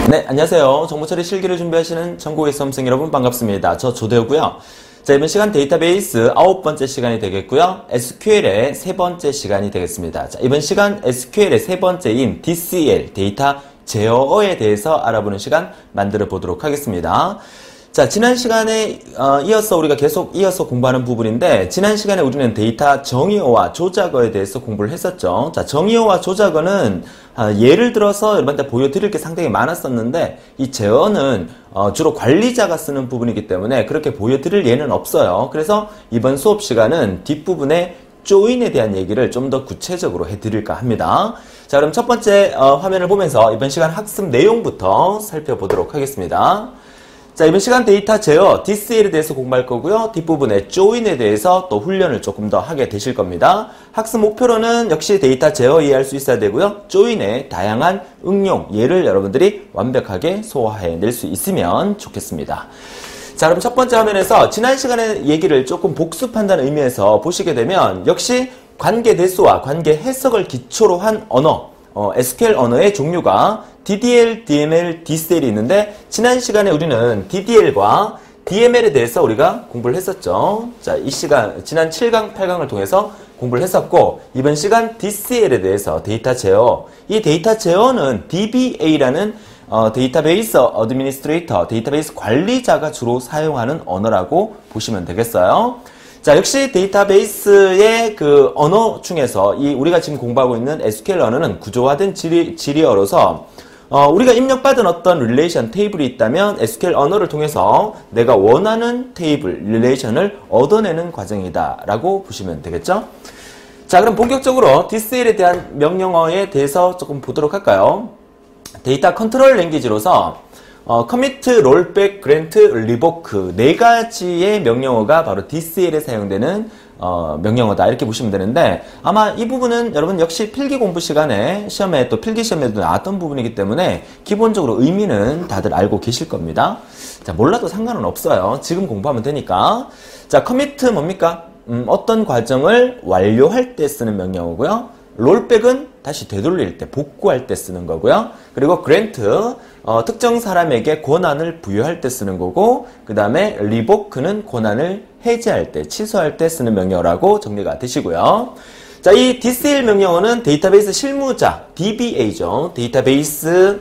네, 안녕하세요. 정보처리 실기를 준비하시는 전국의 수험생 여러분 반갑습니다. 저 조대호고요. 자, 이번 시간 데이터베이스 9번째 시간이 되겠고요. SQL의 세 번째 시간이 되겠습니다. 자, 이번 시간 SQL의 세 번째인 DCL, 데이터 제어어에 대해서 알아보는 시간 만들어 보도록 하겠습니다. 자, 지난 시간에 이어서 우리가 계속 이어서 공부하는 부분인데, 지난 시간에 우리는 데이터 정의어와 조작어에 대해서 공부를 했었죠. 자, 정의어와 조작어는 예를 들어서 여러분한테 보여드릴 게 상당히 많았었는데, 이 제어는 주로 관리자가 쓰는 부분이기 때문에 그렇게 보여드릴 예는 없어요. 그래서 이번 수업 시간은 뒷부분에 조인에 대한 얘기를 좀 더 구체적으로 해드릴까 합니다. 자, 그럼 첫 번째 화면을 보면서 이번 시간 학습 내용부터 살펴보도록 하겠습니다. 자, 이번 시간 데이터 제어, DCL에 대해서 공부할 거고요. 뒷부분에 조인에 대해서 또 훈련을 조금 더 하게 되실 겁니다. 학습 목표로는 역시 데이터 제어 이해할 수 있어야 되고요. 조인의 다양한 응용, 예를 여러분들이 완벽하게 소화해낼 수 있으면 좋겠습니다. 자, 그럼 첫 번째 화면에서 지난 시간의 얘기를 조금 복습한다는 의미에서 보시게 되면 역시 관계 대수와 관계 해석을 기초로 한 언어, SQL 언어의 종류가 DDL, DML, DCL이 있는데, 지난 시간에 우리는 DDL과 DML에 대해서 우리가 공부를 했었죠. 자, 이 시간, 지난 7강, 8강을 통해서 공부를 했었고, 이번 시간 DCL에 대해서 데이터 제어, 이 데이터 제어는 DBA라는 데이터베이스 어드미니스트레이터, 데이터베이스 관리자가 주로 사용하는 언어라고 보시면 되겠어요. 자, 역시 데이터베이스의 그 언어 중에서 우리가 지금 공부하고 있는 SQL 언어는 구조화된 지리어로서 우리가 입력받은 어떤 릴레이션 테이블이 있다면 SQL 언어를 통해서 내가 원하는 테이블, 릴레이션을 얻어내는 과정이다 라고 보시면 되겠죠? 자, 그럼 본격적으로 DCL에 대한 명령어에 대해서 조금 보도록 할까요? 데이터 컨트롤 랭귀지로서 커미트, 롤백, 그랜트, 리보크 네 가지의 명령어가 바로 DCL에 사용되는 명령어다 이렇게 보시면 되는데, 아마 이 부분은 여러분 역시 필기 공부 시간에 시험에 또 필기 시험에도 나왔던 부분이기 때문에 기본적으로 의미는 다들 알고 계실 겁니다. 자, 몰라도 상관은 없어요. 지금 공부하면 되니까. 자, 커미트 뭡니까? 어떤 과정을 완료할 때 쓰는 명령어고요. 롤백은 다시 되돌릴 때, 복구할 때 쓰는 거고요. 그리고 그랜트, 특정 사람에게 권한을 부여할 때 쓰는 거고, 그 다음에 리보크는 권한을 해제할 때, 취소할 때 쓰는 명령어라고 정리가 되시고요. 자, 이 DCL 명령어는 데이터베이스 실무자, DBA죠. 데이터베이스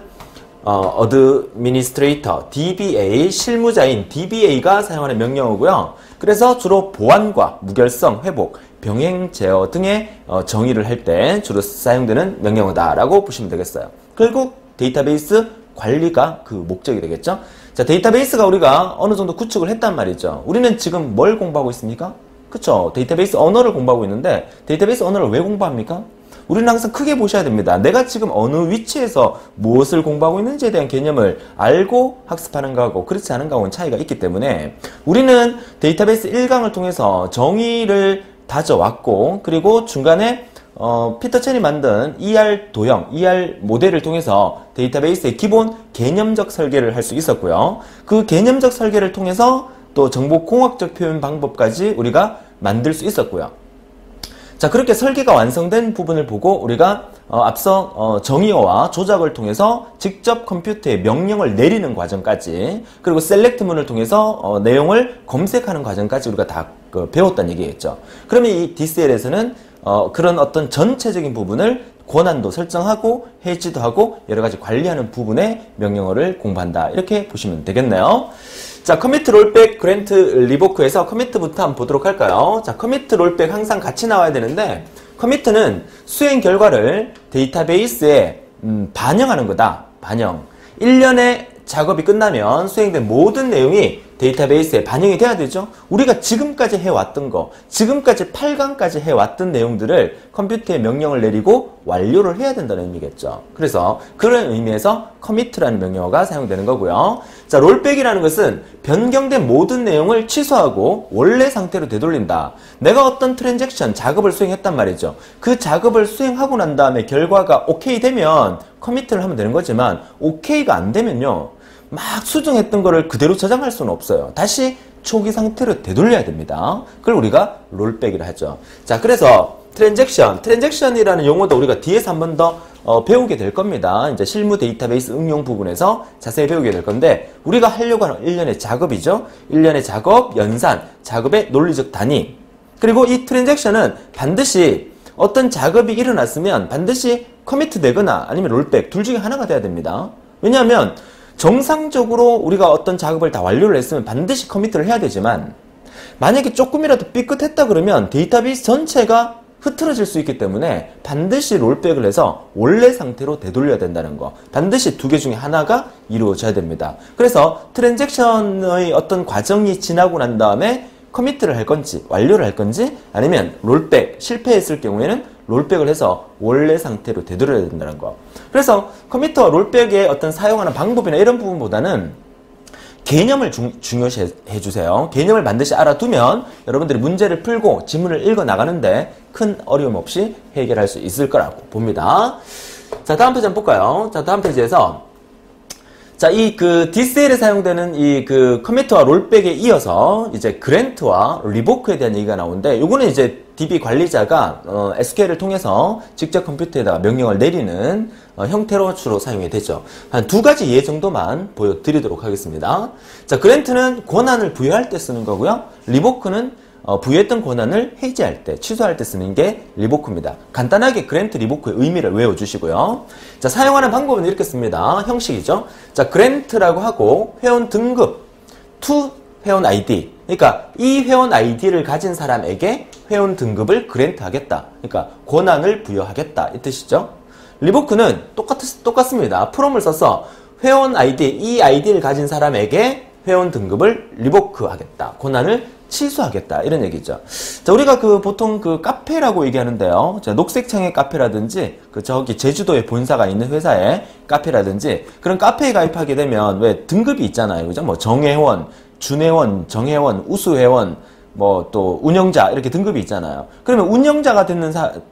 어드미니스트레이터, DBA, 실무자인 DBA가 사용하는 명령어고요. 그래서 주로 보안과 무결성, 회복, 병행 제어 등의 정의를 할 때 주로 사용되는 명령어다라고 보시면 되겠어요. 결국 데이터베이스 관리가 그 목적이 되겠죠. 자, 데이터베이스가 우리가 어느 정도 구축을 했단 말이죠. 우리는 지금 뭘 공부하고 있습니까? 그쵸? 데이터베이스 언어를 공부하고 있는데, 데이터베이스 언어를 왜 공부합니까? 우리는 항상 크게 보셔야 됩니다. 내가 지금 어느 위치에서 무엇을 공부하고 있는지에 대한 개념을 알고 학습하는 거하고 그렇지 않은 거하고는 차이가 있기 때문에, 우리는 데이터베이스 1강을 통해서 정의를 다져왔고, 그리고 중간에 피터 첸이 만든 ER 도형, ER 모델을 통해서 데이터베이스의 기본 개념적 설계를 할 수 있었고요. 그 개념적 설계를 통해서 또 정보공학적 표현 방법까지 우리가 만들 수 있었고요. 자, 그렇게 설계가 완성된 부분을 보고 우리가 앞서 정의어와 조작을 통해서 직접 컴퓨터에 명령을 내리는 과정까지, 그리고 셀렉트문을 통해서 내용을 검색하는 과정까지 우리가 다 배웠다는 얘기겠죠. 그러면 이 DCL에서는 그런 어떤 전체적인 부분을 권한도 설정하고 해지도 하고 여러 가지 관리하는 부분의 명령어를 공부한다 이렇게 보시면 되겠네요. 자, 커미트, 롤백, 그랜트, 리보크에서 커미트부터 한번 보도록 할까요? 자, 커미트, 롤백 항상 같이 나와야 되는데, 커미트는 수행 결과를 데이터베이스에 반영하는 거다. 반영. 1년의 작업이 끝나면 수행된 모든 내용이 데이터베이스에 반영이 돼야 되죠. 우리가 지금까지 해왔던 거, 지금까지 8강까지 해왔던 내용들을 컴퓨터에 명령을 내리고 완료를 해야 된다는 의미겠죠. 그래서 그런 의미에서 커미트라는 명령어가 사용되는 거고요. 자, 롤백이라는 것은 변경된 모든 내용을 취소하고 원래 상태로 되돌린다. 내가 어떤 트랜잭션, 작업을 수행했단 말이죠. 그 작업을 수행하고 난 다음에 결과가 오케이 되면 커미트를 하면 되는 거지만, 오케이가 안 되면요, 막 수정했던 거를 그대로 저장할 수는 없어요. 다시 초기 상태로 되돌려야 됩니다. 그걸 우리가 롤백이라 하죠. 자, 그래서 트랜잭션이라는 용어도 우리가 뒤에서 한 번 더 배우게 될 겁니다. 이제 실무 데이터베이스 응용 부분에서 자세히 배우게 될 건데, 우리가 하려고 하는 1년의 작업이죠. 1년의 작업, 연산, 작업의 논리적 단위. 그리고 이 트랜잭션은 반드시 어떤 작업이 일어났으면 반드시 커미트 되거나 아니면 롤백 둘 중에 하나가 돼야 됩니다. 왜냐하면 정상적으로 우리가 어떤 작업을 다 완료를 했으면 반드시 커미트를 해야 되지만, 만약에 조금이라도 삐끗했다 그러면 데이터베이스 전체가 흐트러질 수 있기 때문에 반드시 롤백을 해서 원래 상태로 되돌려야 된다는 거. 반드시 두 개 중에 하나가 이루어져야 됩니다. 그래서 트랜잭션의 어떤 과정이 지나고 난 다음에 커미트를 할 건지 완료를 할 건지, 아니면 롤백, 실패했을 경우에는 롤백을 해서 원래 상태로 되돌려야 된다는 거. 그래서 커미트와 롤백의 어떤 사용하는 방법이나 이런 부분보다는 개념을 중요시 해주세요. 개념을 반드시 알아두면 여러분들이 문제를 풀고 지문을 읽어 나가는데 큰 어려움 없이 해결할 수 있을 거라고 봅니다. 자, 다음 페이지 한번 볼까요? 자, 다음 페이지에서 자, 이 DCL에 사용되는 이 커미트와 롤백에 이어서 이제 그랜트와 리보크에 대한 얘기가 나오는데, 요거는 이제 DB 관리자가 SQL을 통해서 직접 컴퓨터에다가 명령을 내리는 형태로 주로 사용이 되죠. 한 두 가지 예 정도만 보여드리도록 하겠습니다. 자, 그랜트는 권한을 부여할 때 쓰는 거고요. 리보크는 부여했던 권한을 해지할 때, 취소할 때 쓰는 게 리보크입니다. 간단하게 그랜트, 리보크의 의미를 외워주시고요. 자, 사용하는 방법은 이렇게 씁니다. 형식이죠. 자, 그랜트라고 하고 회원 등급 to 회원 ID. 그러니까 이 회원 아이디를 가진 사람에게 회원 등급을 그랜트 하겠다. 그러니까 권한을 부여하겠다. 이 뜻이죠. 리보크는 똑같습니다. 프롬을 써서 회원 아이디, 이 아이디를 가진 사람에게 회원 등급을 리보크 하겠다. 권한을 취소하겠다. 이런 얘기죠. 자, 우리가 보통 카페라고 얘기하는데요. 자, 녹색창의 카페라든지, 저기 제주도에 본사가 있는 회사의 카페라든지, 그런 카페에 가입하게 되면 왜 등급이 있잖아요. 그죠? 뭐 정회원, 준회원, 정회원, 우수회원, 뭐 또 운영자, 이렇게 등급이 있잖아요. 그러면 운영자가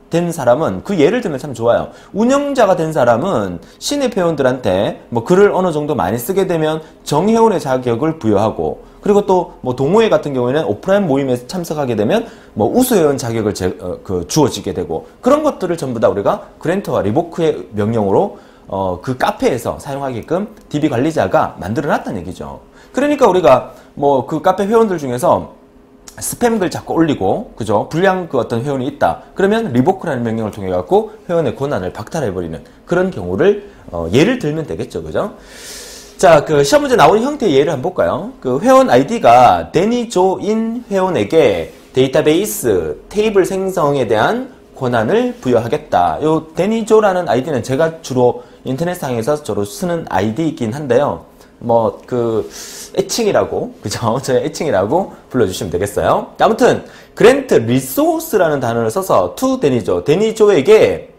된 사람은, 그 예를 들면 참 좋아요. 운영자가 된 사람은 신입 회원들한테 뭐 글을 어느 정도 많이 쓰게 되면 정회원의 자격을 부여하고, 그리고 또 뭐 동호회 같은 경우에는 오프라인 모임에 참석하게 되면 뭐 우수회원 자격을 주어지게 되고, 그런 것들을 전부 다 우리가 그랜트와 리보크의 명령으로 그 카페에서 사용하게끔 DB 관리자가 만들어 놨다는 얘기죠. 그러니까 우리가 뭐 그 카페 회원들 중에서 스팸글 자꾸 올리고, 그죠? 불량 어떤 회원이 있다. 그러면 리보크라는 명령을 통해 갖고 회원의 권한을 박탈해버리는 그런 경우를 예를 들면 되겠죠. 그죠? 자, 시험 문제 나오는 형태의 예를 한번 볼까요? 회원 아이디가 데니조인 회원에게 데이터베이스 테이블 생성에 대한 권한을 부여하겠다. 요 데니조라는 아이디는 제가 주로 인터넷상에서 주로 쓰는 아이디이긴 한데요. 뭐 애칭이라고, 그죠? 저의 애칭이라고 불러주시면 되겠어요. 아무튼 그랜트 리소스라는 단어를 써서 to 데니조에게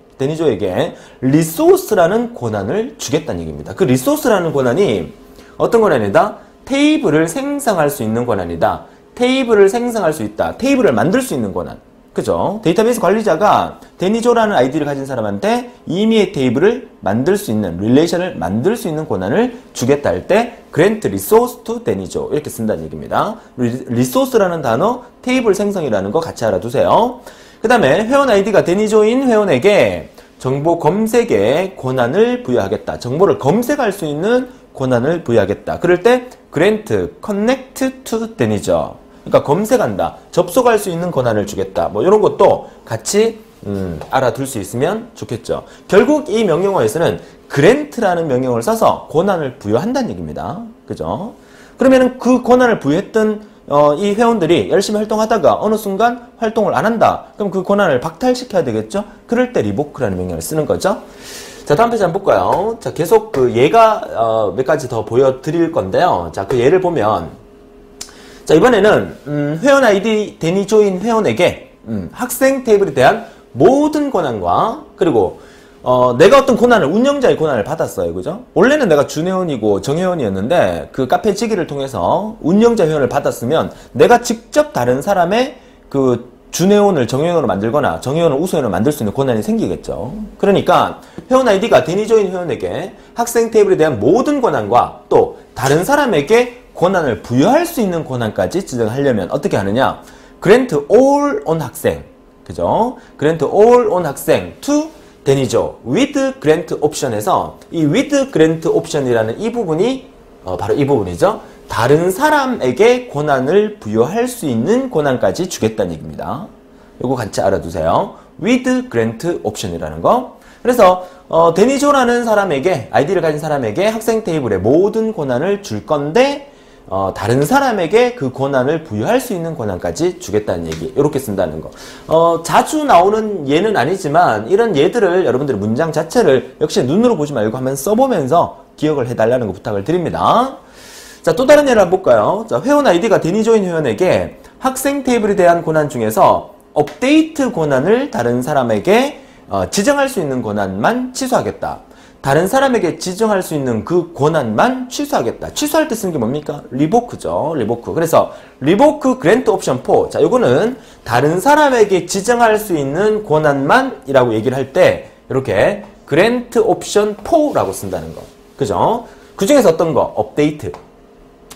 리소스라는 권한을 주겠다는 얘기입니다. 그 리소스라는 권한이 어떤 권한이다? 테이블을 생성할 수 있는 권한이다. 테이블을 생성할 수 있다. 테이블을 만들 수 있는 권한. 그죠? 데이터베이스 관리자가 데니조라는 아이디를 가진 사람한테 임의의 테이블을 만들 수 있는, 릴레이션을 만들 수 있는 권한을 주겠다 할 때 grant resource to 데니조 이렇게 쓴다는 얘기입니다. 리소스라는 단어, 테이블 생성이라는 거 같이 알아두세요. 그 다음에 회원 아이디가 데니조인 회원에게 정보 검색에 권한을 부여하겠다. 정보를 검색할 수 있는 권한을 부여하겠다. 그럴 때 grant connect to 데니조. 그러니까 검색한다. 접속할 수 있는 권한을 주겠다. 뭐 이런 것도 같이 알아둘 수 있으면 좋겠죠. 결국 이 명령어에서는 grant라는 명령어를 써서 권한을 부여한다는 얘기입니다. 그죠? 그러면은 그 권한을 부여했던 이 회원들이 열심히 활동하다가 어느 순간 활동을 안 한다. 그럼 그 권한을 박탈시켜야 되겠죠? 그럴 때 리보크라는 명령을 쓰는 거죠. 자, 다음 페이지 한번 볼까요? 자, 계속 예가 몇 가지 더 보여드릴 건데요. 자, 그 예를 보면 자, 이번에는 회원 아이디 데니조인 회원에게 학생 테이블에 대한 모든 권한과, 그리고 내가 어떤 권한을, 운영자의 권한을 받았어요. 그죠? 원래는 내가 준회원이고 정회원이었는데 그 카페 지기를 통해서 운영자 회원을 받았으면 내가 직접 다른 사람의 준회원을 정회원으로 만들거나 정회원을 우수회원으로 만들 수 있는 권한이 생기겠죠. 그러니까 회원 아이디가 데니조인 회원에게 학생 테이블에 대한 모든 권한과 또 다른 사람에게 권한을 부여할 수 있는 권한까지 지정하려면 어떻게 하느냐? grant all on 학생. 그죠? grant all on 학생 to 데니조 with grant option에서 이 with grant option이라는 이 부분이 바로 이 부분이죠. 다른 사람에게 권한을 부여할 수 있는 권한까지 주겠다는 얘기입니다. 요거 같이 알아두세요. with grant option이라는 거. 그래서 데니조라는 사람에게 아이디를 가진 사람에게 학생 테이블의 모든 권한을 줄 건데 다른 사람에게 그 권한을 부여할 수 있는 권한까지 주겠다는 얘기. 이렇게 쓴다는 거. 자주 나오는 예는 아니지만 이런 예들을 여러분들이 문장 자체를 역시 눈으로 보지 말고 한번 써보면서 기억을 해달라는 거 부탁을 드립니다. 자, 또 다른 예를 한번 볼까요? 자, 회원 아이디가 데니조인 회원에게 학생 테이블에 대한 권한 중에서 업데이트 권한을 다른 사람에게 지정할 수 있는 권한만 취소하겠다. 다른 사람에게 지정할 수 있는 그 권한만 취소하겠다. 취소할 때 쓰는 게 뭡니까? 리보크죠. 리보크. 그래서 리보크 그랜트 옵션 4. 자, 요거는 다른 사람에게 지정할 수 있는 권한만 이라고 얘기를 할 때 이렇게 그랜트 옵션 4라고 쓴다는 거. 그죠? 그 중에서 어떤 거? 업데이트.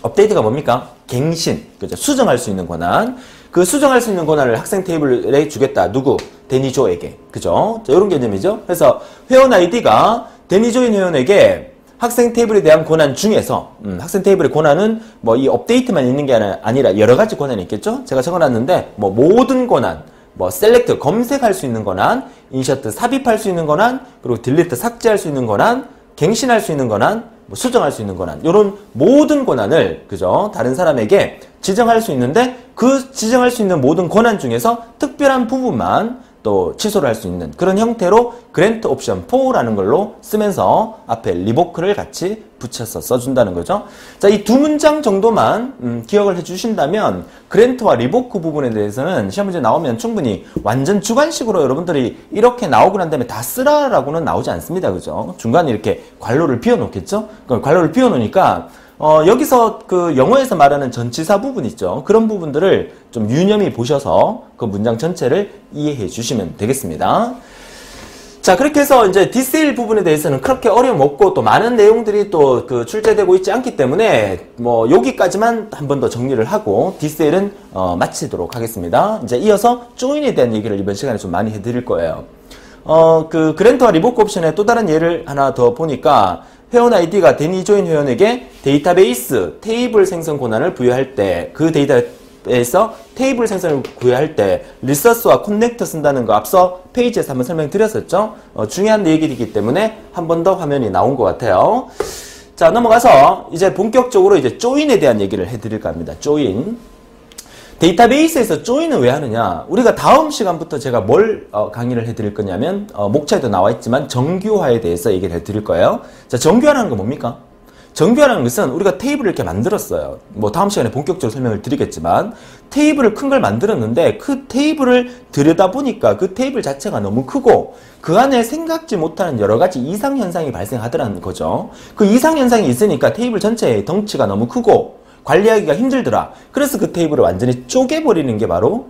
업데이트가 뭡니까? 갱신. 그죠? 수정할 수 있는 권한. 그 수정할 수 있는 권한을 학생 테이블에 주겠다. 누구? 데니조에게. 그죠? 자, 요런 개념이죠. 그래서 회원 아이디가 데니조인 회원에게 학생 테이블에 대한 권한 중에서 학생 테이블의 권한은 뭐 이 업데이트만 있는 게 아니라 여러 가지 권한이 있겠죠? 제가 적어놨는데 뭐 모든 권한, 뭐 셀렉트 검색할 수 있는 권한, 인셔트 삽입할 수 있는 권한, 그리고 딜리트 삭제할 수 있는 권한, 갱신할 수 있는 권한, 뭐 수정할 수 있는 권한, 이런 모든 권한을 그죠? 다른 사람에게 지정할 수 있는데 그 지정할 수 있는 모든 권한 중에서 특별한 부분만 또 취소를 할 수 있는 그런 형태로 그랜트 옵션 4라는 걸로 쓰면서 앞에 리보크를 같이 붙여서 써준다는 거죠. 자, 이 두 문장 정도만 기억을 해주신다면 그랜트와 리보크 부분에 대해서는 시험 문제 나오면 충분히 완전 주관식으로 여러분들이 이렇게 나오고 난 다음에 다 쓰라라고는 나오지 않습니다. 그죠? 중간에 이렇게 괄호를 비워놓겠죠? 괄호를 비워놓으니까 여기서 그 영어에서 말하는 전치사 부분 있죠. 그런 부분들을 좀 유념히 보셔서 그 문장 전체를 이해해 주시면 되겠습니다. 자, 그렇게 해서 이제 디세일 부분에 대해서는 그렇게 어려움 없고 또 많은 내용들이 또 그 출제되고 있지 않기 때문에 뭐 여기까지만 한 번 더 정리를 하고 디세일은 마치도록 하겠습니다. 이제 이어서 조인에 대한 얘기를 이번 시간에 좀 많이 해드릴 거예요. 그 그랜트와 리보크 옵션의 또 다른 예를 하나 더 보니까 회원 아이디가 데니조인 회원에게 데이터베이스 테이블 생성 권한을 부여할 때 그 데이터에서 테이블 생성을 부여할 때 리서스와 커넥터 쓴다는 거 앞서 페이지에서 한번 설명드렸었죠. 중요한 얘기이기 때문에 한 번 더 화면이 나온 것 같아요. 자, 넘어가서 이제 본격적으로 이제 조인에 대한 얘기를 해드릴까 합니다. 조인. 데이터베이스에서 조인은 왜 하느냐? 우리가 다음 시간부터 제가 뭘 강의를 해드릴 거냐면 목차에도 나와 있지만 정규화에 대해서 얘기를 해드릴 거예요. 자, 정규화라는 건 뭡니까? 정규화라는 것은 우리가 테이블을 이렇게 만들었어요. 뭐 다음 시간에 본격적으로 설명을 드리겠지만 테이블을 큰 걸 만들었는데 그 테이블을 들여다보니까 그 테이블 자체가 너무 크고 그 안에 생각지 못하는 여러 가지 이상 현상이 발생하더라는 거죠. 그 이상 현상이 있으니까 테이블 전체의 덩치가 너무 크고 관리하기가 힘들더라. 그래서 그 테이블을 완전히 쪼개버리는 게 바로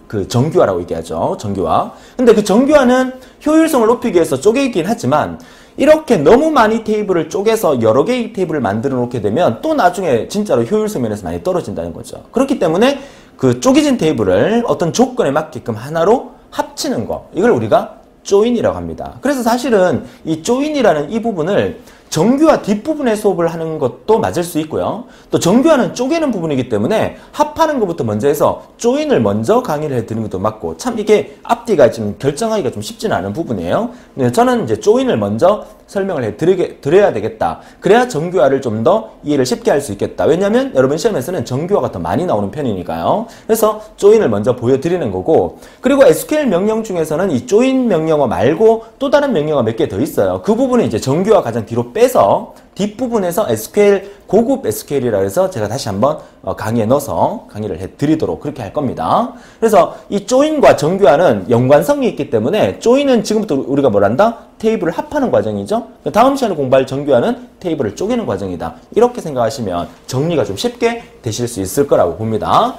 그 정규화라고 얘기하죠. 정규화. 근데 그 정규화는 효율성을 높이기 위해서 쪼개긴 하지만 이렇게 너무 많이 테이블을 쪼개서 여러 개의 테이블을 만들어 놓게 되면 또 나중에 진짜로 효율성 면에서 많이 떨어진다는 거죠. 그렇기 때문에 그 쪼개진 테이블을 어떤 조건에 맞게끔 하나로 합치는 거. 이걸 우리가 조인이라고 합니다. 그래서 사실은 이 조인이라는 이 부분을 정규화 뒷부분에 수업을 하는 것도 맞을 수 있고요. 또 정규화는 쪼개는 부분이기 때문에 합하는 것부터 먼저 해서 조인을 먼저 강의를 해드리는 것도 맞고 참 이게 앞뒤가 지금 결정하기가 좀 쉽지는 않은 부분이에요. 근데 저는 이제 조인을 먼저 설명을 해드려야 되겠다. 그래야 정규화를 좀 더 이해를 쉽게 할 수 있겠다. 왜냐하면 여러분 시험에서는 정규화가 더 많이 나오는 편이니까요. 그래서 조인을 먼저 보여드리는 거고 그리고 SQL 명령 중에서는 이 조인 명령어 말고 또 다른 명령어 몇 개 더 있어요. 그 부분은 이제 정규화 가장 뒤로 빼서 뒷부분에서 SQL, 고급 SQL이라 해서 제가 다시 한번 강의에 넣어서 강의를 해드리도록 그렇게 할 겁니다. 그래서 이 조인과 정규화는 연관성이 있기 때문에 조인은 지금부터 우리가 뭘 한다? 테이블을 합하는 과정이죠. 다음 시간에 공부할 정규화는 테이블을 쪼개는 과정이다. 이렇게 생각하시면 정리가 좀 쉽게 되실 수 있을 거라고 봅니다.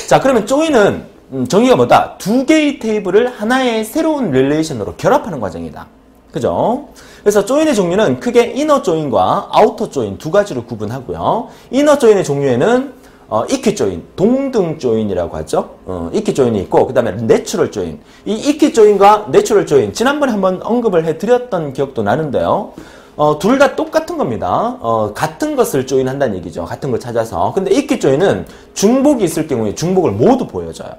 자, 그러면 조인은 정의가 뭐다? 두 개의 테이블을 하나의 새로운 릴레이션으로 결합하는 과정이다. 그죠? 그래서 조인의 종류는 크게 이너 조인과 아우터 조인 두 가지로 구분하고요. 이너 조인의 종류에는 이퀴 조인, 동등 조인이라고 하죠. 이퀴 조인이 있고, 그 다음에 내추럴 조인. 이 이퀴 조인과 내추럴 조인, 지난번에 한번 언급을 해드렸던 기억도 나는데요. 둘 다 똑같은 겁니다. 같은 것을 조인한다는 얘기죠. 같은 걸 찾아서. 근데 이퀴 조인은 중복이 있을 경우에 중복을 모두 보여줘요.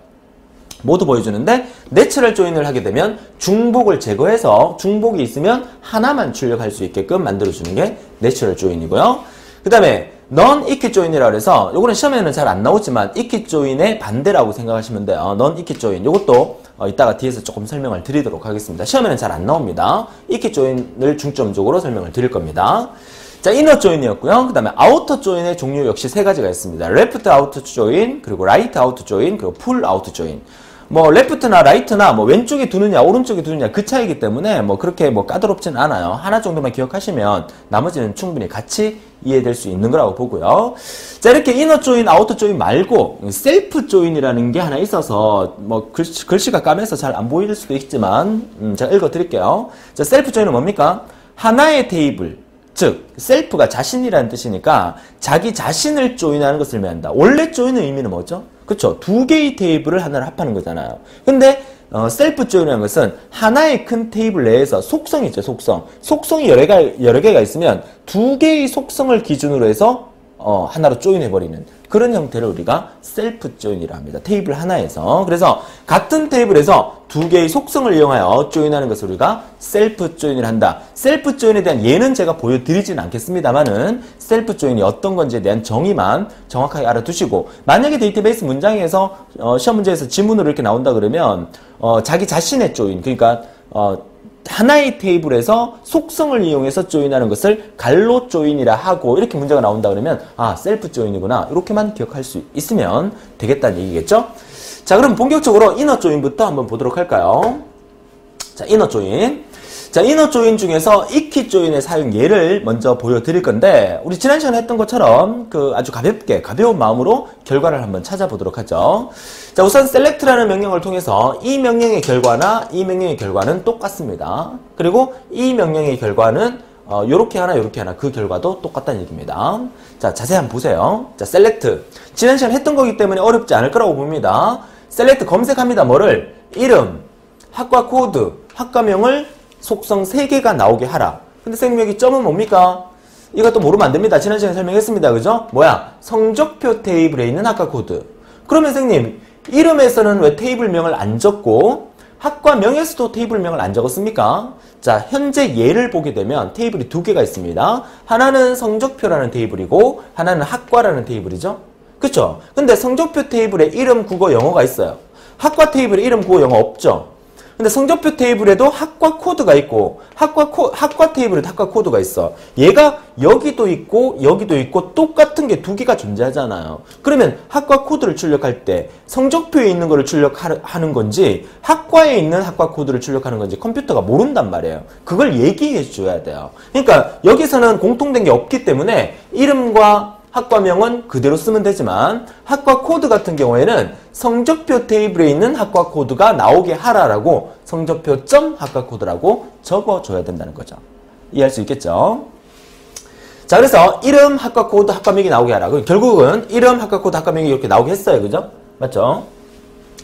모두 보여주는데, 내추럴 조인을 하게 되면 중복을 제거해서 중복이 있으면 하나만 출력할 수 있게끔 만들어주는 게 내추럴 조인이고요. 그 다음에 non 이퀴 조인이라고 해서 요거는 시험에는 잘 안 나오지만 이퀴 조인의 반대라고 생각하시면 돼요. non 이퀴 조인. 요것도 이따가 뒤에서 조금 설명을 드리도록 하겠습니다. 시험에는 잘 안 나옵니다. 이퀴 조인을 중점적으로 설명을 드릴 겁니다. 자, 이너 조인이었고요. 그 다음에 아우터 조인의 종류 역시 세 가지가 있습니다. 레프트 아우터 조인, 그리고 라이트 아우터 조인, 그리고 풀 아우터 조인. 뭐 레프트나 라이트나 뭐 왼쪽에 두느냐 오른쪽에 두느냐 그 차이기 때문에 뭐 그렇게 뭐 까다롭진 않아요. 하나 정도만 기억하시면 나머지는 충분히 같이 이해될 수 있는 거라고 보고요. 자, 이렇게 이너 조인, 아우터 조인 말고 셀프 조인이라는 게 하나 있어서 뭐 글씨가 까매서 잘 안 보일 수도 있지만 제가 읽어 드릴게요. 자, 셀프 조인은 뭡니까? 하나의 테이블, 즉 셀프가 자신이라는 뜻이니까 자기 자신을 조인하는 것을 의미한다. 원래 조인의 의미는 뭐죠? 그쵸? 두 개의 테이블을 하나로 합하는 거잖아요. 근데 셀프 조인이라는 것은 하나의 큰 테이블 내에서 속성이 있죠. 속성이 여러 개가 있으면 두 개의 속성을 기준으로 해서 하나로 조인해버리는 그런 형태를 우리가 셀프 조인이라 합니다. 테이블 하나에서. 그래서 같은 테이블에서 두 개의 속성을 이용하여 조인하는 것을 우리가 셀프 조인을 한다. 셀프 조인에 대한 예는 제가 보여드리진 않겠습니다만은 셀프 조인이 어떤 건지에 대한 정의만 정확하게 알아두시고, 만약에 데이터베이스 문장에서 시험 문제에서 지문으로 이렇게 나온다 그러면 자기 자신의 조인, 그러니까 하나의 테이블에서 속성을 이용해서 조인하는 것을 갈로 조인이라 하고 이렇게 문제가 나온다 그러면 아, 셀프 조인이구나, 이렇게만 기억할 수 있으면 되겠다는 얘기겠죠. 자, 그럼 본격적으로 이너 조인부터 한번 보도록 할까요. 자, 이너 조인. 자, 이너 조인 중에서 이퀴 조인의 사용 예를 먼저 보여드릴 건데, 우리 지난 시간에 했던 것처럼 아주 가벼운 마음으로 결과를 한번 찾아보도록 하죠. 자, 우선 select라는 명령을 통해서 이 명령의 결과나 이 명령의 결과는 똑같습니다. 그리고 이 명령의 결과는 요렇게 하나 요렇게 하나 그 결과도 똑같다는 얘기입니다. 자, 자세히 한번 보세요. 자, select. 지난 시간에 했던 거기 때문에 어렵지 않을 거라고 봅니다. select 검색합니다. 뭐를? 이름, 학과 코드, 학과명을 속성 3개가 나오게 하라. 근데 선생님 여기 점은 뭡니까? 이것도 모르면 안 됩니다. 지난 시간에 설명했습니다. 그죠? 뭐야? 성적표 테이블에 있는 학과 코드. 그러면 선생님, 이름에서는 왜 테이블명을 안 적고 학과명에서도 테이블명을 안 적었습니까? 자, 현재 예를 보게 되면 테이블이 두 개가 있습니다. 하나는 성적표라는 테이블이고 하나는 학과라는 테이블이죠. 그쵸? 근데 성적표 테이블에 이름, 국어, 영어가 있어요. 학과 테이블에 이름, 국어, 영어 없죠? 근데 성적표 테이블에도 학과 코드가 있고 학과 테이블에도 학과 코드가 있어. 얘가 여기도 있고 여기도 있고 똑같은 게 두 개가 존재하잖아요. 그러면 학과 코드를 출력할 때 성적표에 있는 거를 출력하는 건지 학과에 있는 학과 코드를 출력하는 건지 컴퓨터가 모른단 말이에요. 그걸 얘기해 줘야 돼요. 그러니까 여기서는 공통된 게 없기 때문에 이름과 학과명은 그대로 쓰면 되지만 학과 코드 같은 경우에는 성적표 테이블에 있는 학과 코드가 나오게 하라라고 성적표.점 학과 코드라고 적어줘야 된다는 거죠. 이해할 수 있겠죠? 자, 그래서 이름, 학과 코드, 학과명이 나오게 하라. 결국은 이름, 학과 코드, 학과명이 이렇게 나오게 했어요. 그죠? 맞죠?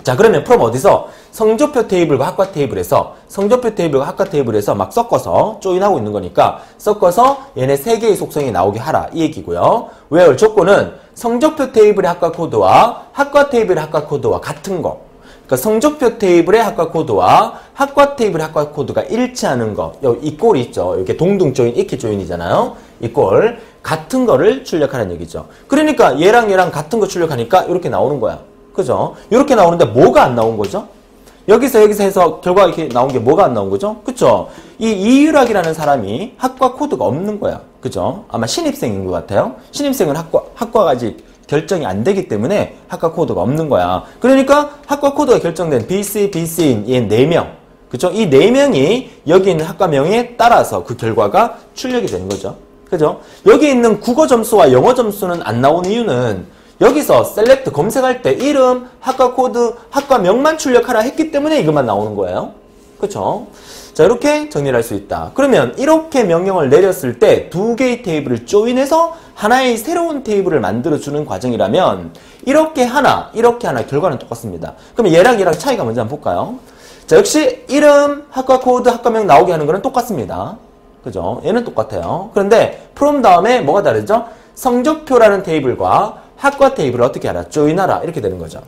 자, 그러면 프롬 어디서? 성적표 테이블과 학과 테이블에서 성적표 테이블과 학과 테이블에서 막 섞어서 조인하고 있는 거니까 섞어서 얘네 3개의 속성이 나오게 하라 이 얘기고요. where 조건은 성적표 테이블의 학과 코드와 학과 테이블의 학과 코드와 같은 거. 그러니까 성적표 테이블의 학과 코드와 학과 테이블의 학과 코드가 일치하는 거. 이 꼴이 있죠. 이렇게 동등 조인, 이퀴 조인이잖아요. 이 꼴 같은 거를 출력하라는 얘기죠. 그러니까 얘랑 같은 거 출력하니까 이렇게 나오는 거야. 그죠? 이렇게 나오는데 뭐가 안 나온 거죠? 여기서 해서 결과가 이렇게 나온 게 뭐가 안 나온 거죠? 그쵸? 이 이유락이라는 사람이 학과 코드가 없는 거야. 그죠? 아마 신입생인 것 같아요. 신입생은 학과가 아직 결정이 안 되기 때문에 학과 코드가 없는 거야. 그러니까 학과 코드가 결정된 BC, BC인 얘 4명. 그죠? 이 4명이 여기 있는 학과명에 따라서 그 결과가 출력이 되는 거죠. 그죠? 여기 있는 국어 점수와 영어 점수는 안 나오는 이유는 여기서 셀렉트 검색할 때 이름, 학과 코드, 학과명만 출력하라 했기 때문에 이것만 나오는 거예요. 그쵸? 자, 이렇게 정리를 할 수 있다. 그러면 이렇게 명령을 내렸을 때 두 개의 테이블을 조인해서 하나의 새로운 테이블을 만들어주는 과정이라면 이렇게 하나 결과는 똑같습니다. 그럼 얘랑 차이가 먼저 한번 볼까요? 자, 역시 이름, 학과 코드, 학과명 나오게 하는 거는 똑같습니다. 그죠? 얘는 똑같아요. 그런데 from 다음에 뭐가 다르죠? 성적표라는 테이블과 학과 테이블을 어떻게 하라? 조인하라. 이렇게 되는 거죠.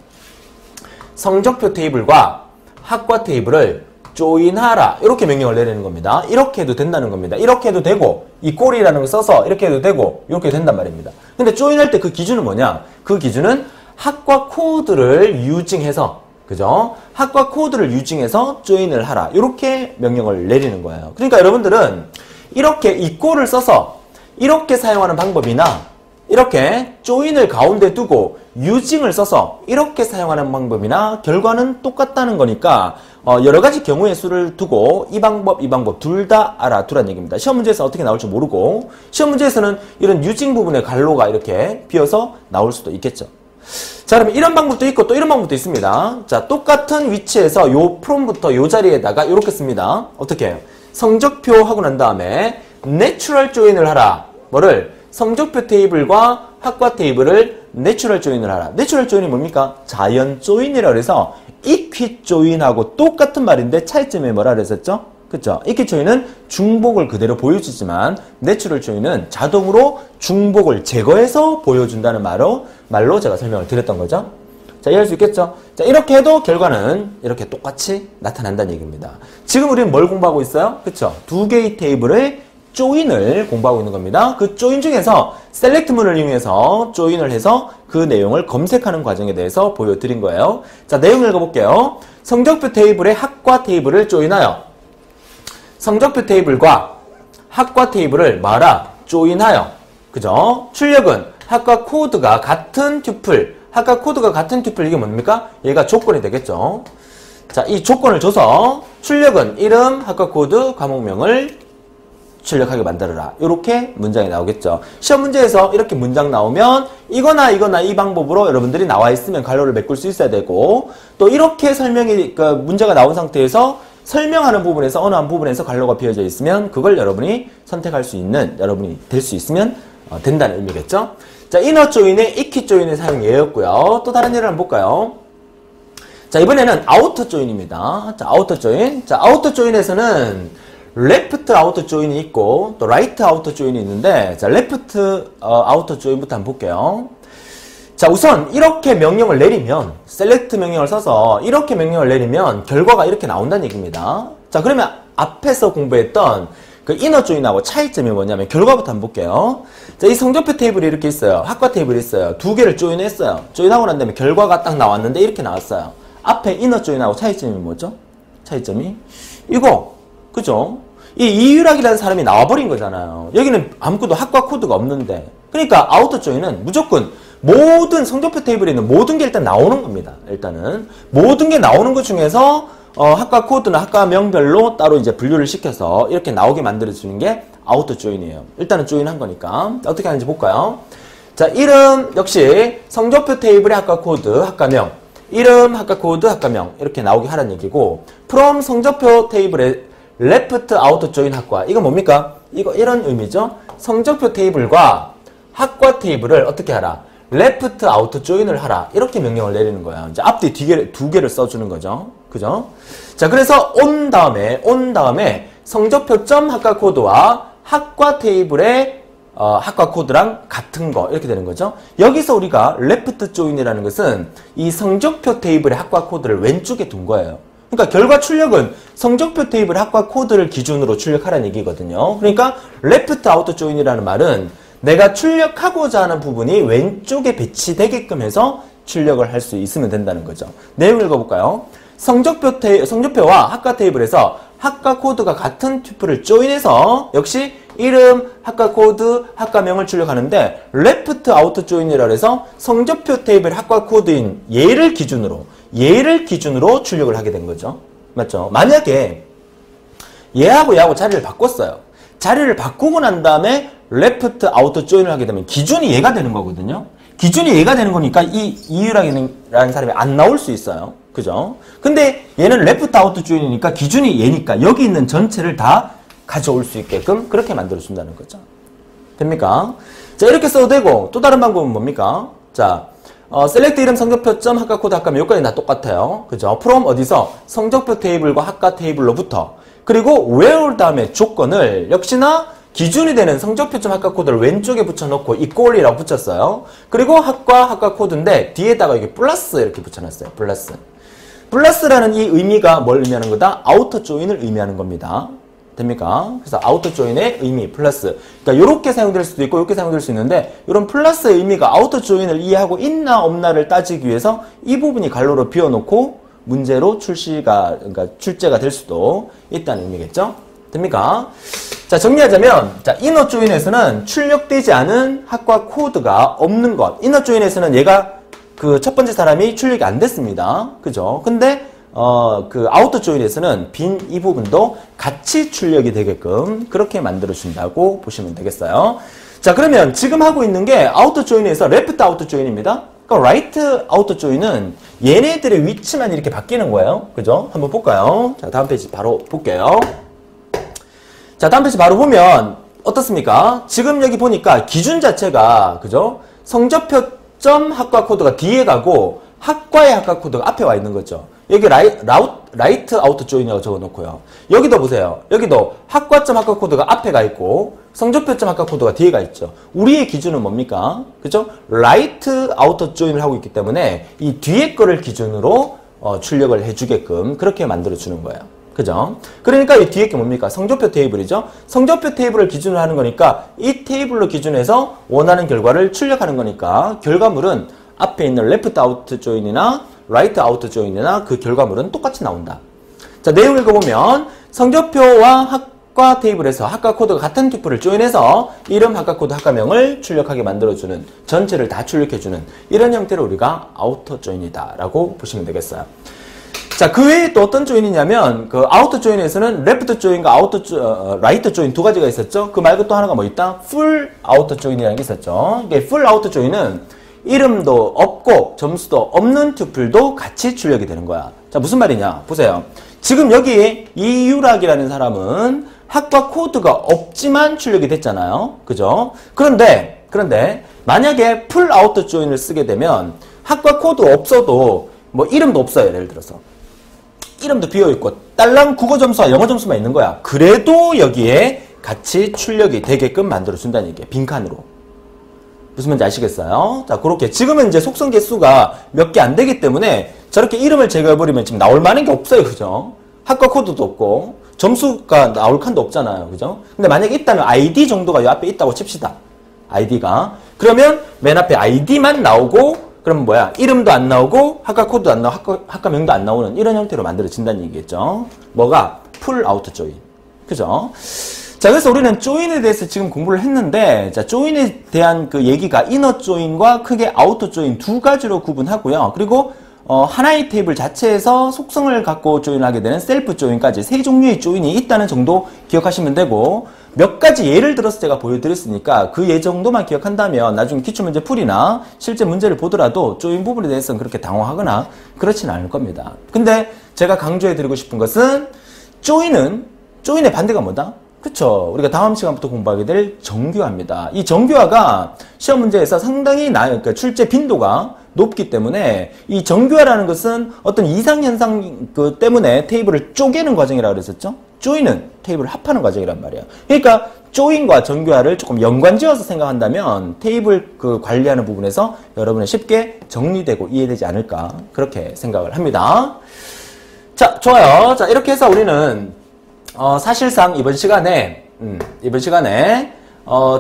성적표 테이블과 학과 테이블을 조인하라. 이렇게 명령을 내리는 겁니다. 이렇게 해도 된다는 겁니다. 이렇게 해도 되고 이 꼴이라는 걸 써서 이렇게 해도 되고 이렇게 된단 말입니다. 근데 조인할 때 그 기준은 뭐냐? 그 기준은 학과 코드를 유징해서 그죠? 학과 코드를 유징해서 조인을 하라. 이렇게 명령을 내리는 거예요. 그러니까 여러분들은 이렇게 이 꼴을 써서 이렇게 사용하는 방법이나 이렇게 조인을 가운데 두고 유징을 써서 이렇게 사용하는 방법이나 결과는 똑같다는 거니까 여러 가지 경우의 수를 두고 이 방법 둘 다 알아두란 얘기입니다. 시험 문제에서 어떻게 나올지 모르고 시험 문제에서는 이런 유징 부분에 갈로가 이렇게 비어서 나올 수도 있겠죠. 자, 그러면 이런 방법도 있고 또 이런 방법도 있습니다. 자, 똑같은 위치에서 요 프롬부터 요 자리에다가 이렇게 씁니다. 어떻게 해요? 성적표 하고 난 다음에 내추럴 조인을 하라. 뭐를? 성적표 테이블과 학과 테이블을 내추럴 조인을 하라. 내추럴 조인이 뭡니까? 자연 조인이라고 해서 이퀴 조인하고 똑같은 말인데 차이점이 뭐라 그랬었죠? 그쵸? 이퀴 조인은 중복을 그대로 보여주지만 내추럴 조인은 자동으로 중복을 제거해서 보여준다는 말로 제가 설명을 드렸던 거죠. 자, 이해할 수 있겠죠? 자, 이렇게 해도 결과는 이렇게 똑같이 나타난다는 얘기입니다. 지금 우리는 뭘 공부하고 있어요? 그쵸? 두 개의 테이블의 조인을 공부하고 있는 겁니다. 그 조인 중에서 셀렉트문을 이용해서 조인을 해서 그 내용을 검색하는 과정에 대해서 보여드린 거예요. 자, 내용 읽어볼게요. 성적표 테이블의 학과 테이블을 조인하여 성적표 테이블과 학과 테이블을 조인하여 그죠? 출력은 학과 코드가 같은 튜플 학과 코드가 같은 튜플 이게 뭡니까? 얘가 조건이 되겠죠. 자, 이 조건을 줘서 출력은 이름, 학과 코드, 과목명을 출력하게 만들어라. 이렇게 문장이 나오겠죠. 시험 문제에서 이렇게 문장 나오면 이거나 이 방법으로 여러분들이 나와 있으면 갈로를 메꿀 수 있어야 되고 또 이렇게 문제가 나온 상태에서 설명하는 부분에서 어느 한 부분에서 갈로가 비어져 있으면 그걸 여러분이 선택할 수 있는 여러분이 될 수 있으면 된다는 의미겠죠. 자, 이너 조인의 이퀴 조인의 사용 예였고요. 또 다른 예를 한번 볼까요? 자, 이번에는 아우터 조인입니다. 자, 아우터 조인. 자, 아우터 조인에서는 레프트 아우터 조인이 있고 또 라이트 아우터 조인이 있는데 자, 레프트 아우터 조인부터 한번 볼게요. 자, 우선 이렇게 명령을 내리면 셀렉트 명령을 써서 이렇게 명령을 내리면 결과가 이렇게 나온다는 얘기입니다. 자, 그러면 앞에서 공부했던 그 이너 조인하고 차이점이 뭐냐면 결과부터 한번 볼게요. 자, 이 성적표 테이블이 이렇게 있어요. 학과 테이블이 있어요. 두 개를 조인했어요. 조인하고 난 다음에 결과가 딱 나왔는데 이렇게 나왔어요. 앞에 이너 조인하고 차이점이 뭐죠? 차이점이 이거 그죠? 이 이유락이라는 사람이 나와버린 거잖아요. 여기는 아무것도 학과 코드가 없는데 그러니까 아우터 조인은 무조건 모든 성적표 테이블에 있는 모든 게 일단 나오는 겁니다. 일단은 모든 게 나오는 것 중에서 학과 코드나 학과 명별로 따로 이제 분류를 시켜서 이렇게 나오게 만들어주는 게 아우터 조인이에요. 일단은 조인한 거니까 어떻게 하는지 볼까요? 자, 이름 역시 성적표 테이블의 학과 코드, 학과명 이름, 학과 코드, 학과명 이렇게 나오게 하라는 얘기고 from 성적표 테이블의 레프트 아우터 조인 학과 이건 뭡니까? 이런 의미죠. 성적표 테이블과 학과 테이블을 어떻게 하라? 레프트 아우터 조인을 하라. 이렇게 명령을 내리는 거야. 이제 앞뒤 두 개를 써주는 거죠. 그죠? 자, 그래서 온 다음에 성적표 점 학과 코드와 학과 테이블의 학과 코드랑 같은 거 이렇게 되는 거죠. 여기서 우리가 레프트 조인이라는 것은 이 성적표 테이블의 학과 코드를 왼쪽에 둔 거예요. 그러니까 결과 출력은 성적표 테이블 학과 코드를 기준으로 출력하라는 얘기거든요. 그러니까 레프트 아우터 조인이라는 말은 내가 출력하고자 하는 부분이 왼쪽에 배치되게끔 해서 출력을 할 수 있으면 된다는 거죠. 내용 읽어볼까요? 성적표와 학과 테이블에서 학과 코드가 같은 튜플을 조인해서 역시 이름, 학과 코드, 학과명을 출력하는데 레프트 아우터 조인이라 해서 성적표 테이블 학과 코드인 얘를 기준으로 출력을 하게 된 거죠. 맞죠? 만약에 얘하고 자리를 바꿨어요. 자리를 바꾸고 난 다음에 레프트 아우터 조인을 하게 되면 기준이 얘가 되는 거거든요. 기준이 얘가 되는 거니까 이 이유라는 사람이 안 나올 수 있어요. 그죠? 근데 얘는 레프트 아웃 조인이니까 기준이 얘니까 여기 있는 전체를 다 가져올 수 있게끔 그렇게 만들어준다는 거죠. 됩니까? 자, 이렇게 써도 되고, 또 다른 방법은 뭡니까? 자, 셀렉트 이름, 성적표점, 학과 코드, 학과명 요건이 다 똑같아요. 그죠? from 어디서? 성적표 테이블과 학과 테이블로부터. 그리고 where 다음에 조건을 역시나 기준이 되는 성적표점 학과 코드를 왼쪽에 붙여놓고 equal이라고 붙였어요. 그리고 학과 코드인데 뒤에다가 이게 플러스 이렇게 붙여놨어요. 플러스. 플러스라는 이 의미가 뭘 의미하는 거다? 아우터 조인을 의미하는 겁니다. 됩니까? 그래서 아우터 조인의 의미 플러스. 그러니까 이렇게 사용될 수도 있고 이렇게 사용될 수 있는데 이런 플러스의 의미가 아우터 조인을 이해하고 있나 없나를 따지기 위해서 이 부분이 갈로로 비워놓고 문제로 그러니까 출제가 될 수도 있다는 의미겠죠? 됩니까? 자, 정리하자면, 자, 이너 조인에서는 출력되지 않은 학과 코드가 없는 것. 이너 조인에서는 얘가 그 첫 번째 사람이 출력이 안 됐습니다. 그죠? 근데, 그 아우터 조인에서는 빈 이 부분도 같이 출력이 되게끔 그렇게 만들어준다고 보시면 되겠어요. 자, 그러면 지금 하고 있는 게 아우터 조인에서 레프트 아우터 조인입니다. 그러니까 라이트 아우터 조인은 얘네들의 위치만 이렇게 바뀌는 거예요. 그죠? 한번 볼까요? 자, 다음 페이지 바로 볼게요. 자, 다음 페이지 바로 보면 어떻습니까? 지금 여기 보니까 기준 자체가 그죠? 성적표점 학과 코드가 뒤에 가고 학과의 학과 코드가 앞에 와 있는 거죠. 여기 라이트 아우터 조인이라고 적어놓고요. 여기도 보세요. 여기도 학과점 학과 코드가 앞에 가 있고 성적표점 학과 코드가 뒤에 가 있죠. 우리의 기준은 뭡니까? 그죠? 라이트 아우터 조인을 하고 있기 때문에 이 뒤에 거를 기준으로 출력을 해주게끔 그렇게 만들어주는 거예요. 그죠? 그러니까 이 뒤에 게 뭡니까? 성적표 테이블이죠? 성적표 테이블을 기준으로 하는 거니까 이 테이블로 기준해서 원하는 결과를 출력하는 거니까 결과물은 앞에 있는 레프트 아우트 조인이나 라이트 아우트 조인이나 그 결과물은 똑같이 나온다. 자, 내용 읽어보면 성적표와 학과 테이블에서 학과 코드가 같은 튜플을 조인해서 이름, 학과 코드, 학과명을 출력하게 만들어주는 전체를 다 출력해주는 이런 형태를 우리가 아우터 조인이다 라고 보시면 되겠어요. 자, 그 외에 또 어떤 조인이냐면 그 아우터 조인에서는 레프트 조인과 라이트 조인 두 가지가 있었죠. 그 말고 또 하나가 뭐 있다? 풀 아우터 조인이라는 게 있었죠. 이게 풀 아우터 조인은 이름도 없고 점수도 없는 튜플도 같이 출력이 되는 거야. 자, 무슨 말이냐? 보세요. 지금 여기 이유락이라는 사람은 학과 코드가 없지만 출력이 됐잖아요. 그죠? 그런데 만약에 풀 아우터 조인을 쓰게 되면 학과 코드 없어도 뭐 이름도 없어요. 예를 들어서 이름도 비어있고 딸랑 국어 점수와 영어 점수만 있는 거야. 그래도 여기에 같이 출력이 되게끔 만들어준다는 얘기예요. 빈칸으로. 무슨 말인지 아시겠어요? 자, 그렇게 지금은 이제 속성 개수가 몇 개 안 되기 때문에 저렇게 이름을 제거해버리면 지금 나올 만한 게 없어요. 그죠? 학과 코드도 없고 점수가 나올 칸도 없잖아요. 그죠? 근데 만약에 있다면 아이디 정도가 이 앞에 있다고 칩시다. 아이디가. 그러면 맨 앞에 아이디만 나오고 그럼 뭐야? 이름도 안 나오고 학과 코드도 안 나오고 학과명도 안 나오는 이런 형태로 만들어진다는 얘기겠죠. 뭐가? 풀 아우트 조인. 그죠? 자, 그래서 우리는 조인에 대해서 지금 공부를 했는데, 자, 조인에 대한 그 얘기가 이너 조인과 크게 아우터 조인 두 가지로 구분하고요. 그리고 하나의 테이블 자체에서 속성을 갖고 조인을 하게 되는 셀프 조인까지 세 종류의 조인이 있다는 정도 기억하시면 되고, 몇 가지 예를 들어서 제가 보여드렸으니까 그 예 정도만 기억한다면 나중에 기출문제 풀이나 실제 문제를 보더라도 조인 부분에 대해서는 그렇게 당황하거나 그렇지는 않을 겁니다. 근데 제가 강조해드리고 싶은 것은 조인의 반대가 뭐다? 그쵸. 우리가 다음 시간부터 공부하게 될 정규화입니다. 이 정규화가 시험 문제에서 상당히 그러니까 출제 빈도가 높기 때문에 이 정규화라는 것은 어떤 이상현상 때문에 테이블을 쪼개는 과정이라고 그랬었죠? 조인은 테이블을 합하는 과정이란 말이에요. 그러니까 조인과 정규화를 조금 연관지어서 생각한다면 테이블 그 관리하는 부분에서 여러분은 쉽게 정리되고 이해되지 않을까 그렇게 생각을 합니다. 자, 좋아요. 자, 이렇게 해서 우리는 사실상 이번 시간에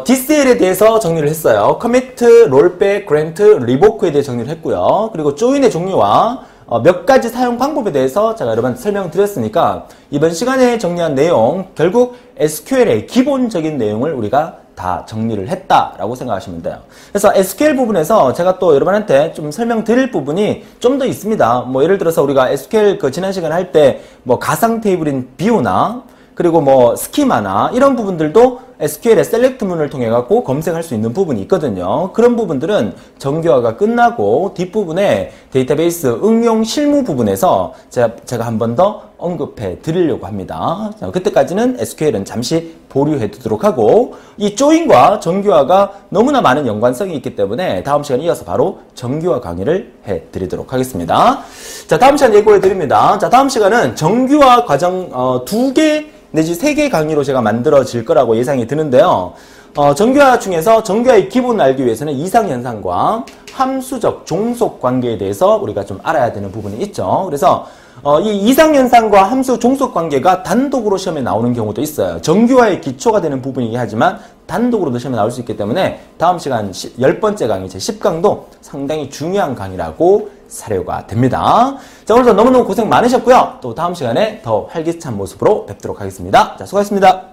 DCL에 대해서 정리를 했어요. 커미트, 롤백, 그랜트, 리보크에 대해 정리를 했고요. 그리고 조인의 종류와 몇 가지 사용 방법에 대해서 제가 여러분한테 설명드렸으니까 이번 시간에 정리한 내용, 결국 SQL의 기본적인 내용을 우리가 다 정리를 했다라고 생각하시면 돼요. 그래서 SQL 부분에서 제가 또 여러분한테 좀 설명드릴 부분이 좀 더 있습니다. 뭐 예를 들어서 우리가 SQL 지난 시간에 할 때 뭐 가상 테이블인 비오나 그리고 뭐 스키마나 이런 부분들도 SQL의 셀렉트문을 통해 갖고 검색할 수 있는 부분이 있거든요. 그런 부분들은 정규화가 끝나고 뒷부분에 데이터베이스 응용 실무 부분에서 제가 한 번 더 언급해 드리려고 합니다. 자, 그때까지는 SQL은 잠시 보류해 두도록 하고, 이 조인과 정규화가 너무나 많은 연관성이 있기 때문에 다음 시간에 이어서 바로 정규화 강의를 해 드리도록 하겠습니다. 자, 다음 시간 예고해 드립니다. 자, 다음 시간은 정규화 과정 2개 내지 3개 강의로 제가 만들어질 거라고 예상이 드는데요. 정규화 중에서 정규화의 기본을 알기 위해서는 이상현상과 함수적 종속 관계에 대해서 우리가 좀 알아야 되는 부분이 있죠. 그래서 이 이상현상과 함수 종속 관계가 단독으로 시험에 나오는 경우도 있어요. 정규화의 기초가 되는 부분이긴 하지만 단독으로도 시험에 나올 수 있기 때문에 다음 시간 10번째 강의 제 10강도 상당히 중요한 강의라고 사료가 됩니다. 자, 오늘도 너무너무 고생 많으셨고요. 또 다음 시간에 더 활기찬 모습으로 뵙도록 하겠습니다. 자, 수고하셨습니다.